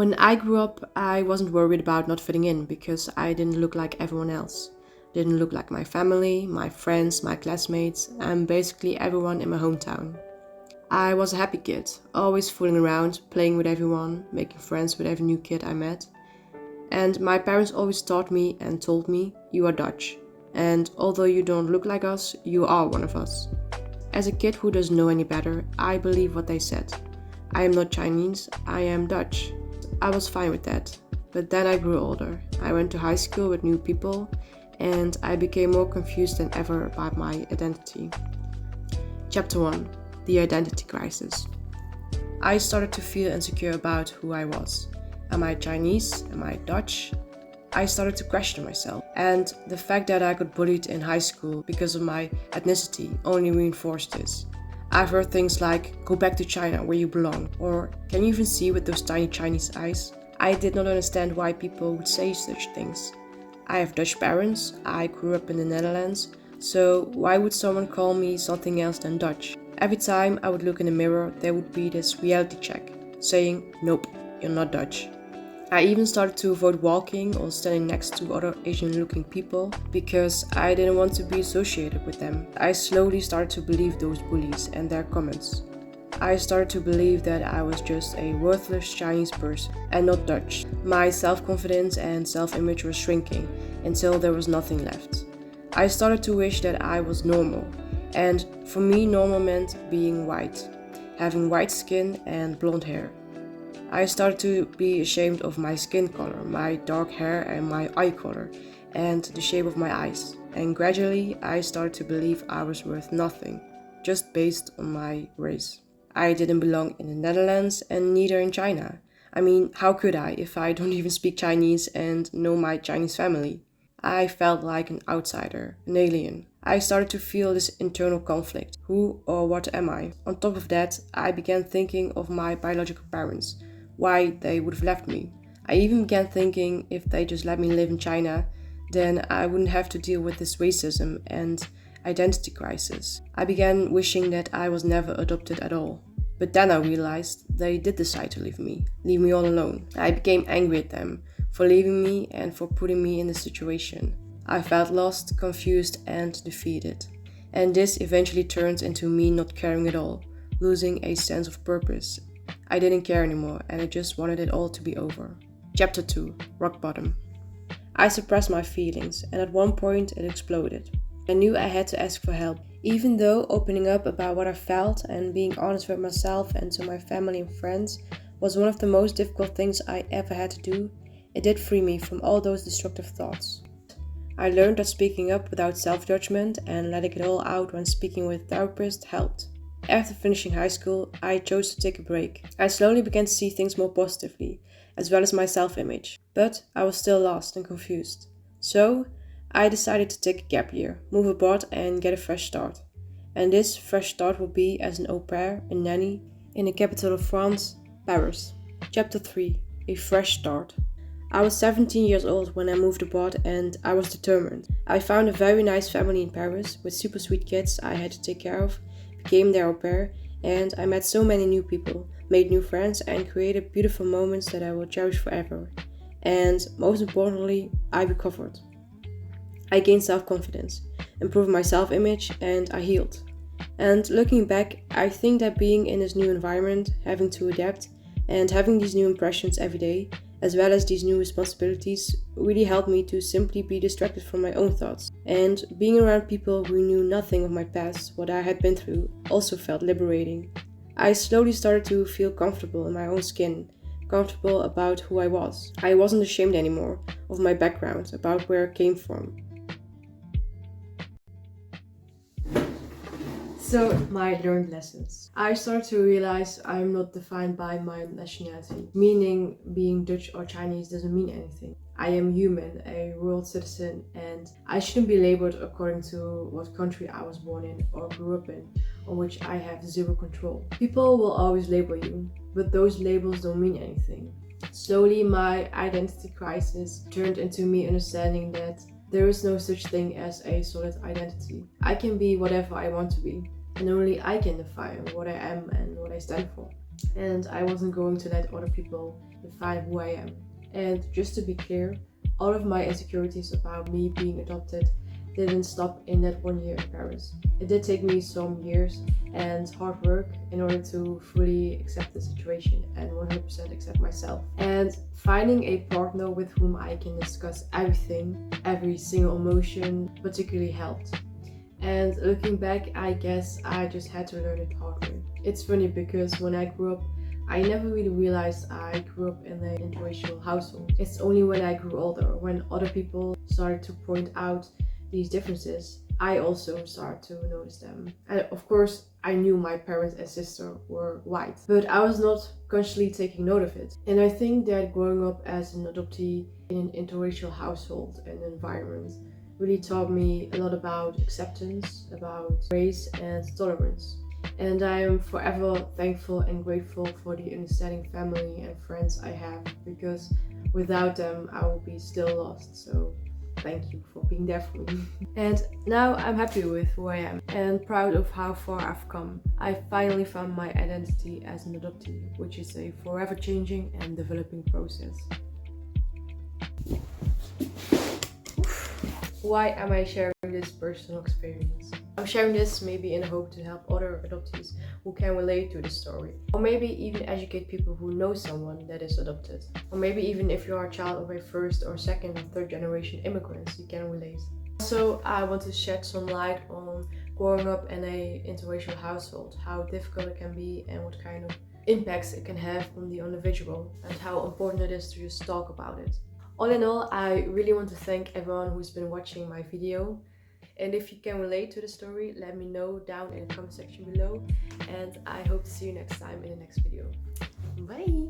When I grew up, I wasn't worried about not fitting in because I didn't look like everyone else. Didn't look like my family, my friends, my classmates, and basically everyone in my hometown. I was a happy kid, always fooling around, playing with everyone, making friends with every new kid I met. And my parents always taught me and told me, you are Dutch. And although you don't look like us, you are one of us. As a kid who doesn't know any better, I believe what they said. I am not Chinese, I am Dutch. I was fine with that. But then I grew older. I went to high school with new people and I became more confused than ever about my identity. Chapter 1: The Identity Crisis. I started to feel insecure about who I was. Am I Chinese? Am I Dutch? I started to question myself, and the fact that I got bullied in high school because of my ethnicity only reinforced this. I've heard things like, go back to China where you belong, or can you even see with those tiny Chinese eyes? I did not understand why people would say such things. I have Dutch parents, I grew up in the Netherlands, so why would someone call me something else than Dutch? Every time I would look in the mirror, there would be this reality check, saying, nope, you're not Dutch. I even started to avoid walking or standing next to other Asian looking people because I didn't want to be associated with them. I slowly started to believe those bullies and their comments. I started to believe that I was just a worthless Chinese person and not Dutch. My self-confidence and self-image were shrinking until there was nothing left. I started to wish that I was normal, and for me normal meant being white, having white skin and blonde hair. I started to be ashamed of my skin color, my dark hair and my eye color, and the shape of my eyes. And gradually I started to believe I was worth nothing, just based on my race. I didn't belong in the Netherlands and neither in China. I mean, how could I if I don't even speak Chinese and know my Chinese family? I felt like an outsider, an alien. I started to feel this internal conflict. Who or what am I? On top of that, I began thinking of my biological parents, why they would have left me. I even began thinking if they just let me live in China, then I wouldn't have to deal with this racism and identity crisis. I began wishing that I was never adopted at all. But then I realized they did decide to leave me all alone. I became angry at them for leaving me and for putting me in this situation. I felt lost, confused, and defeated. And this eventually turned into me not caring at all, losing a sense of purpose. I didn't care anymore and I just wanted it all to be over. Chapter 2: Rock Bottom. I suppressed my feelings and at one point it exploded. I knew I had to ask for help. Even though opening up about what I felt and being honest with myself and to my family and friends was one of the most difficult things I ever had to do, it did free me from all those destructive thoughts. I learned that speaking up without self-judgment and letting it all out when speaking with a therapist helped. After finishing high school, I chose to take a break. I slowly began to see things more positively, as well as my self-image, but I was still lost and confused. So, I decided to take a gap year, move abroad and get a fresh start. And this fresh start would be as an au pair, a nanny, in the capital of France, Paris. Chapter 3: A Fresh Start. I was 17 years old when I moved abroad and I was determined. I found a very nice family in Paris with super sweet kids I had to take care of, became their au pair, and I met so many new people, made new friends and created beautiful moments that I will cherish forever. And most importantly, I recovered. I gained self-confidence, improved my self-image, and I healed. And looking back, I think that being in this new environment, having to adapt, and having these new impressions every day, as well as these new responsibilities, really helped me to simply be distracted from my own thoughts. And being around people who knew nothing of my past, what I had been through, also felt liberating. I slowly started to feel comfortable in my own skin, comfortable about who I was. I wasn't ashamed anymore of my background, about where I came from. So, my learned lessons. I started to realize I'm not defined by my nationality, meaning being Dutch or Chinese doesn't mean anything. I am human, a world citizen, and I shouldn't be labeled according to what country I was born in or grew up in, on which I have zero control. People will always label you, but those labels don't mean anything. Slowly, my identity crisis turned into me understanding that there is no such thing as a solid identity. I can be whatever I want to be, and only I can define what I am and what I stand for. and I wasn't going to let other people define who I am. And just to be clear, all of my insecurities about me being adopted didn't stop in that 1 year in Paris. It did take me some years and hard work in order to fully accept the situation and 100% accept myself. And finding a partner with whom I can discuss everything, every single emotion, particularly helped. And looking back, I guess I just had to learn it hard way. It's funny because when I grew up, I never really realized I grew up in an interracial household. It's only when I grew older, when other people started to point out these differences, I also started to notice them. And of course, I knew my parents and sister were white, but I was not consciously taking note of it. And I think that growing up as an adoptee in an interracial household and environment really taught me a lot about acceptance, about grace and tolerance. And I am forever thankful and grateful for the understanding family and friends I have, because without them I would be still lost. So thank you for being there for me. And now I'm happy with who I am and proud of how far I've come. I finally found my identity as an adoptee, which is a forever changing and developing process. Why am I sharing this personal experience? I'm sharing this maybe in hope to help other adoptees who can relate to the story. Or maybe even educate people who know someone that is adopted. Or maybe even if you are a child of a first or second or third generation immigrants, you can relate. Also, I want to shed some light on growing up in a interracial household, how difficult it can be and what kind of impacts it can have on the individual, and how important it is to just talk about it. All in all, I really want to thank everyone who's been watching my video. And if you can relate to the story, let me know down in the comment section below. And I hope to see you next time in the next video. Bye!